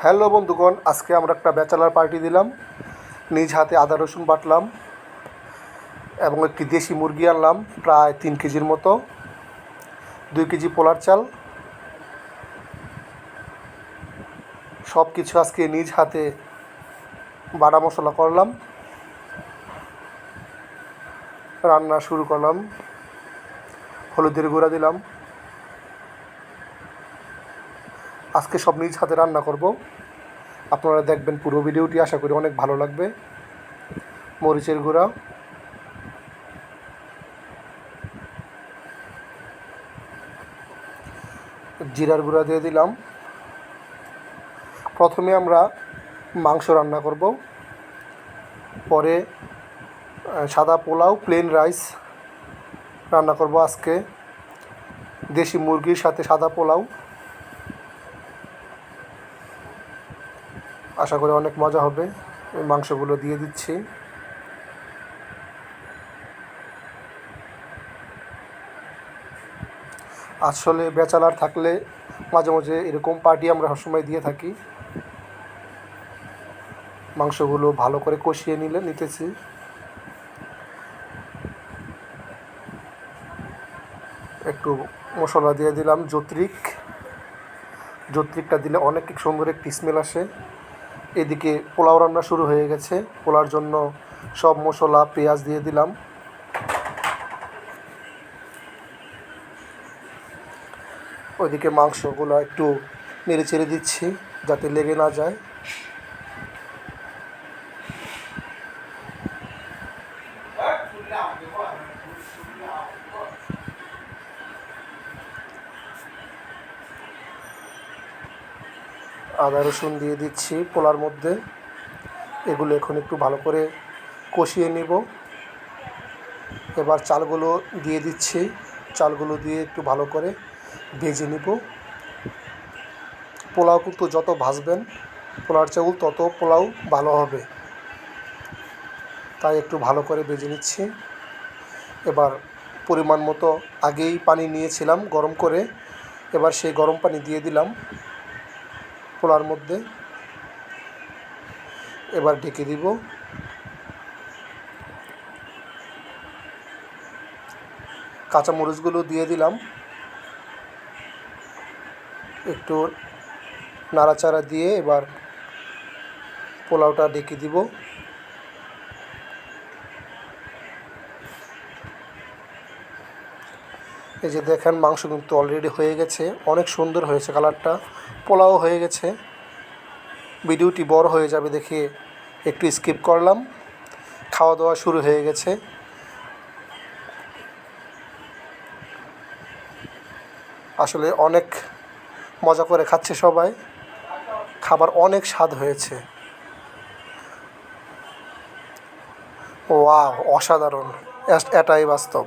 Hello বন্ধুগণ, আজকে আমরা একটা ব্যাচেলার পার্টি দিলাম। নিজ হাতে আদা রসুন বাটলাম এবং একটি দেশি মুরগি আনলাম প্রায় 3 কেজির মতো, 2 কেজি পোলার চাল, সব কিছু আজকে নিজ হাতে বাটা মশলা করলাম, রান্না শুরু করলাম। হলুদের গুঁড়া দিলাম। আজকে সব নিজ হাতে রান্না করব। আপনারা দেখবেন পুরো ভিডিওটি, আশা করি অনেক ভালো লাগবে। মরিচের গুঁড়া, জিরার গুঁড়া দিয়ে দিলাম। প্রথমে আমরা মাংস রান্না করব, পরে সাদা পোলাও, প্লেন রাইস রান্না করব। আজকে দেশি মুরগির সাথে সাদা পোলাও, আশা করি অনেক মজা হবে। মাংসগুলো দিয়ে দিচ্ছি। আসলে ব্যাচেলার থাকলে মাঝে মাঝে এরকম পার্টি আমরা সবসময় দিয়ে থাকি। মাংসগুলো ভালো করে কষিয়ে নিতেছি। একটু মশলা দিয়ে দিলাম, যতরিকটা দিলে অনেক সুন্দর একটি স্মেল আসে। এদিকে পোলাও রান্না শুরু হয়ে গেছে। পোলাওর জন্য সব মশলা, পেঁয়াজ দিয়ে দিলাম। ওইদিকে মাংসগুলো একটু নেড়ে চেড়ে দিচ্ছি যাতে লেগে না যায়। আদা রসুন দিয়ে দিচ্ছি পোলার মধ্যে। এগুলো এখন একটু ভালো করে কষিয়ে নিব। এবার চালগুলো দিয়ে দিচ্ছি। চালগুলো দিয়ে একটু ভালো করে ভেজে নিব। পোলাও কিন্তু যত ভাজবেন পোলার চাউল তত পোলাও ভালো হবে, তাই একটু ভালো করে ভেজে নিচ্ছি। এবার পরিমাণ মতো আগেই পানি নিয়েছিলাম গরম করে, এবার সেই গরম পানি দিয়ে দিলাম পোলার মধ্যে। এবার ঢেকে দিব। কাঁচামরিচগুলো দিয়ে দিলাম। একটু নাড়াচাড়া দিয়ে এবার পোলাওটা ঢেকে দিব। এই যে দেখেন, মাংস কিন্তু অলরেডি হয়ে গেছে, অনেক সুন্দর হয়েছে কালারটা। পোলাও হয়ে গেছে। ভিডিওটি বড় হয়ে যাবে দেখে একটু স্কিপ করলাম। খাওয়া দাওয়া শুরু হয়ে গেছে। আসলে অনেক মজা করে খাচ্ছে সবাই। খাবার অনেক স্বাদ হয়েছে। ওয়াও, অসাধারণ! এটাই বাস্তব।